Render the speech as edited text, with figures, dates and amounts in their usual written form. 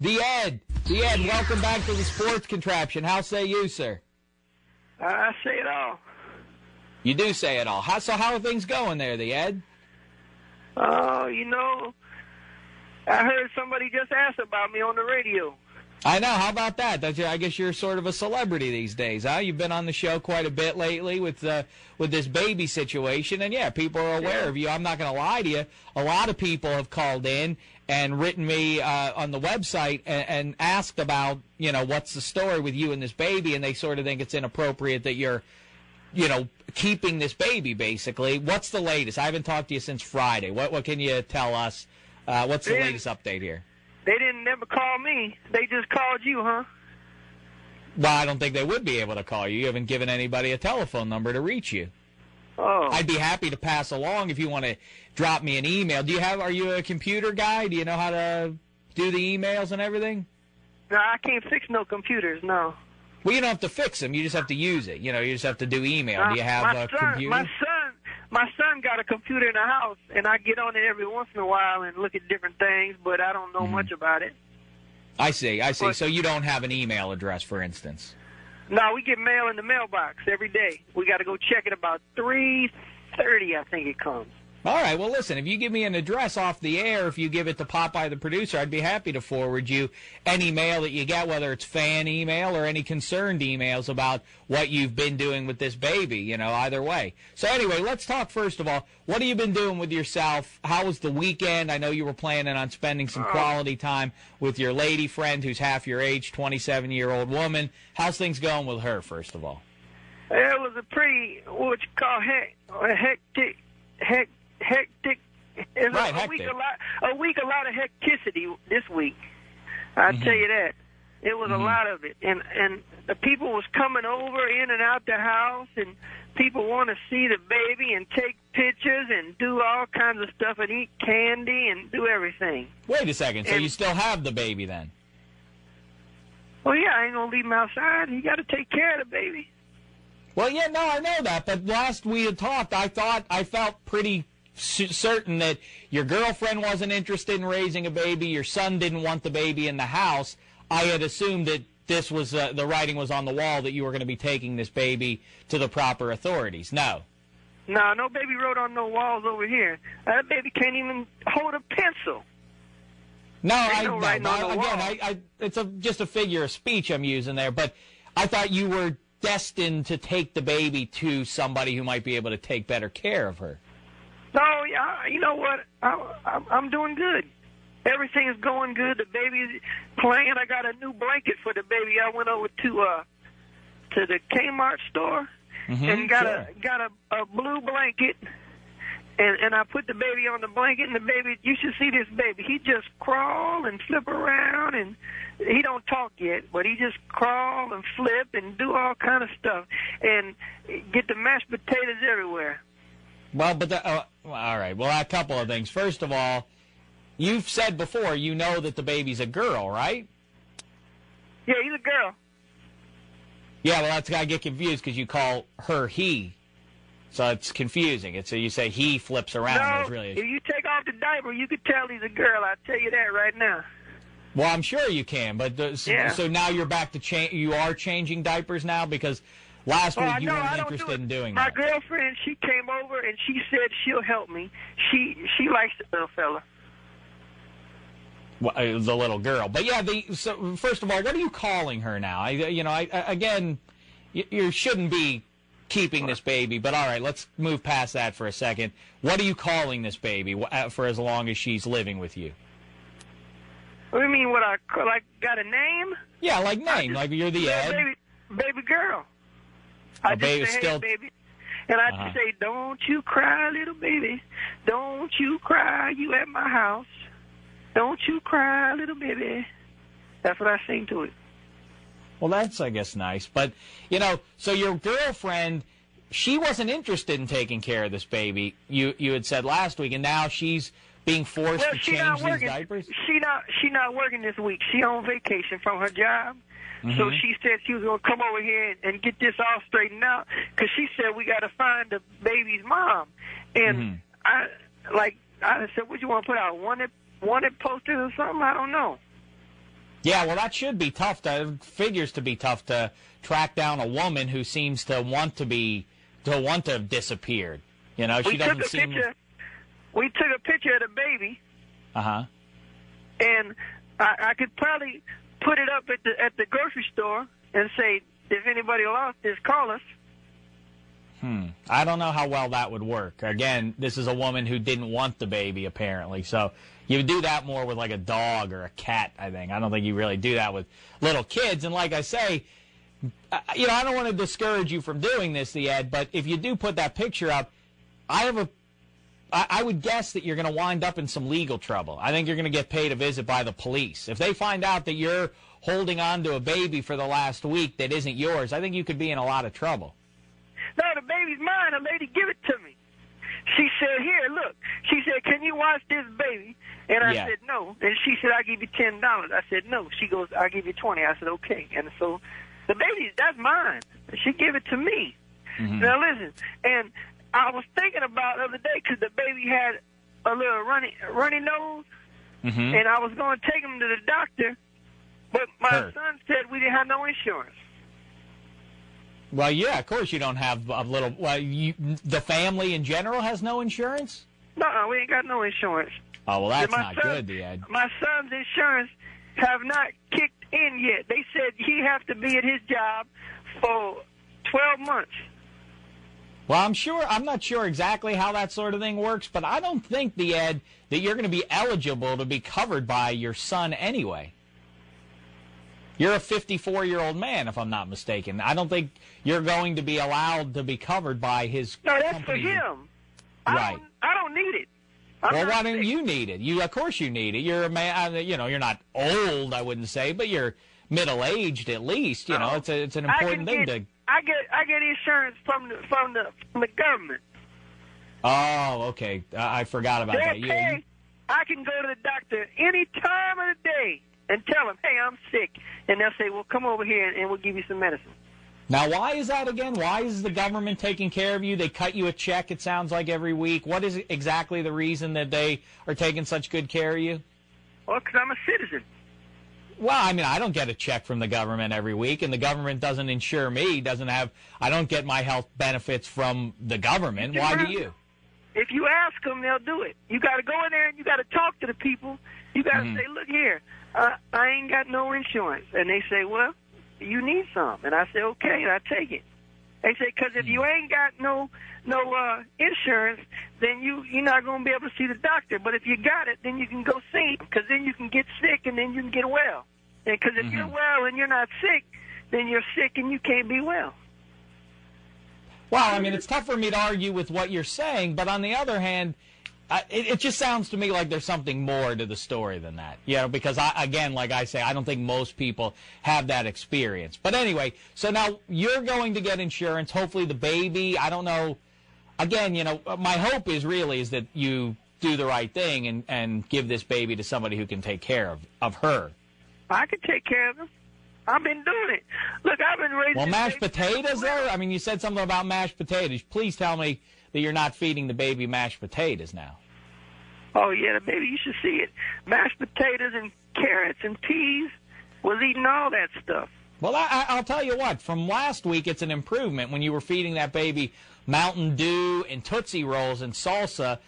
The Ed, welcome back to the Sports Contraption. How say you, sir? I say it all. You do say it all. How are things going there, the Ed? I heard somebody just ask about me on the radio. I know. How about that? I guess you're sort of a celebrity these days, huh? You've been on the show quite a bit lately with this baby situation, and yeah, people are aware of you. I'm not going to lie to you. A lot of people have called in and written me on the website and asked about, what's the story with you and this baby, and they sort of think it's inappropriate that you're, keeping this baby, basically. What's the latest? I haven't talked to you since Friday. What can you tell us? What's the latest update here? They didn't never call me. They just called you, huh? Well, I don't think they would be able to call you. You haven't given anybody a telephone number to reach you. Oh. I'd be happy to pass along if you want to drop me an email. Are you a computer guy? Do you know how to do the emails and everything? No, I can't fix no computers, no. Well, you don't have to fix them. You just have to use it. You just have to do email. Do you have a computer? My son got a computer in the house, and I get on it every once in a while and look at different things, but I don't know much about it. I see. But, so you don't have an email address, for instance? No, we get mail in the mailbox every day. We got to go check it about 3:30, I think it comes. All right. Well, listen, if you give me an address off the air, if you give it to Popeye the producer, I'd be happy to forward you any mail that you get, whether it's fan email or any concerned emails about what you've been doing with this baby, either way. So anyway, let's talk first of all. What have you been doing with yourself? How was the weekend? I know you were planning on spending some quality time with your lady friend who's half your age, 27-year-old woman. How's things going with her, first of all? It was a pretty, what you call hectic. It's right, a week, a lot of hecticity this week. I'll tell you that. It was a lot of it. And the people was coming over in and out the house, and people want to see the baby and take pictures and do all kinds of stuff and eat candy and do everything. Wait a second. So you still have the baby then? Well, yeah, I ain't going to leave him outside. You got to take care of the baby. Well, yeah, no, I know that. But last we had talked, I felt pretty certain that your girlfriend wasn't interested in raising a baby, your son didn't want the baby in the house. I had assumed that this was the writing was on the wall that you were going to be taking this baby to the proper authorities. No. No baby wrote on no walls over here. That baby can't even hold a pencil. It's just a figure of speech I'm using there, but I thought you were destined to take the baby to somebody who might be able to take better care of her. No, you know what? I'm doing good. Everything is going good. The baby's playing. I got a new blanket for the baby. I went over to the Kmart store and got a blue blanket, and I put the baby on the blanket. And the baby, you should see this baby. He just crawl and flip around, and he don't talk yet, but he just crawl and flip and do all kind of stuff and get the mashed potatoes everywhere. Well, but all right. Well, a couple of things. First of all, you've said before you know that the baby's a girl, right? Yeah, he's a girl. Yeah, well, I get confused because you call her he, so it's confusing. So you say he flips around. No, if you take off the diaper, you could tell he's a girl. I'll tell you that right now. Well, I'm sure you can, but so now you're back to you are changing diapers now because. Last week you weren't interested in doing that. My girlfriend, she came over and she said she'll help me. She likes the little fella. Well, the little girl. But yeah, so first of all, what are you calling her now? Again, you shouldn't be keeping this baby, but all right, let's move past that for a second. What are you calling this baby for as long as she's living with you? What do you mean, got a name? Yeah, like name, like you're the Ed. Baby girl. I just say, hey, baby. And I just say, don't you cry, little baby. Don't you cry, you at my house. Don't you cry, little baby. That's what I sing to it. Well, that's, I guess, nice. But, so your girlfriend, she wasn't interested in taking care of this baby, you had said last week, and now she's being forced to change these diapers? She not working this week. She on vacation from her job. So she said she was going to come over here and get this all straightened out because she said we got to find the baby's mom. And I said, what you want to put out, wanted posters or something? I don't know. Yeah, well, that should be tough. Figures to be tough to track down a woman who seems to want to have disappeared. You know, she doesn't seem. We took a picture of the baby. Uh-huh. And I could probably put it up at the grocery store and say, if anybody lost this, call us. I don't know how well that would work. Again, this is a woman who didn't want the baby, apparently. So you would do that more with like a dog or a cat, I think. I don't think you really do that with little kids. And like I say, you know, I don't want to discourage you from doing this, Ed, but if you do put that picture up, I would guess that you're going to wind up in some legal trouble. I think you're going to get paid a visit by the police. If they find out that you're holding on to a baby for the last week that isn't yours, I think you could be in a lot of trouble. No, the baby's mine. A lady give it to me. She said, here, look. She said, can you watch this baby? And I said, no. And she said, I'll give you $10. I said, no. She goes, I'll give you 20. I said, okay. And so the baby, that's mine. She gave it to me. Mm-hmm. Now, listen, and I was thinking about the other day because the baby had a little runny nose, and I was going to take him to the doctor, but my son said we didn't have no insurance. Well, yeah, of course you don't have a little. Well, the family in general has no insurance. No, we ain't got no insurance. Oh well, that's not good, Ed. My son's insurance have not kicked in yet. They said he have to be at his job for 12 months. Well, I'm not sure exactly how that sort of thing works, but I don't think, Ed, that you're going to be eligible to be covered by your son anyway. You're a 54-year-old man, if I'm not mistaken. I don't think you're going to be allowed to be covered by his No, that's company. For him. Right. I don't need it. Well, why don't you need it? Of course you need it. You're a man, you're not old, I wouldn't say, but you're middle-aged at least. You know, it's an important thing to... I get insurance from the government. Oh, okay. I forgot about that. I can go to the doctor any time of the day and tell them, hey, I'm sick. And they'll say, well, come over here and we'll give you some medicine. Now, why is that again? Why is the government taking care of you? They cut you a check, it sounds like, every week. What is exactly the reason that they are taking such good care of you? Well, because I'm a citizen. Well, I mean, I don't get a check from the government every week, and the government doesn't insure me, I don't get my health benefits from the government. Why do you? If you ask them, they'll do it. You got to go in there and you got to talk to the people. You got to say, look here, I ain't got no insurance. And they say, well, you need some. And I say, okay, and I take it. They say, because if you ain't got no insurance, then you're not going to be able to see the doctor. But if you got it, then you can go see him, because then you can get sick and then you can get well. And because if you're well and you're not sick, then you're sick and you can't be well. Well, I mean, it's tough for me to argue with what you're saying, but on the other hand, it just sounds to me like there's something more to the story than that. You know, because, again, like I say, I don't think most people have that experience. But anyway, so now you're going to get insurance. Hopefully the baby, I don't know. Again, you know, my hope is that you do the right thing and give this baby to somebody who can take care of her. I can take care of him. I've been doing it. Look, I've been raising... Well, mashed potatoes there? I mean, you said something about mashed potatoes. Please tell me that you're not feeding the baby mashed potatoes now. Oh, yeah, the baby, you should see it. Mashed potatoes and carrots and peas. Was eating all that stuff. Well, I'll tell you what. From last week, it's an improvement when you were feeding that baby Mountain Dew and Tootsie Rolls and salsa.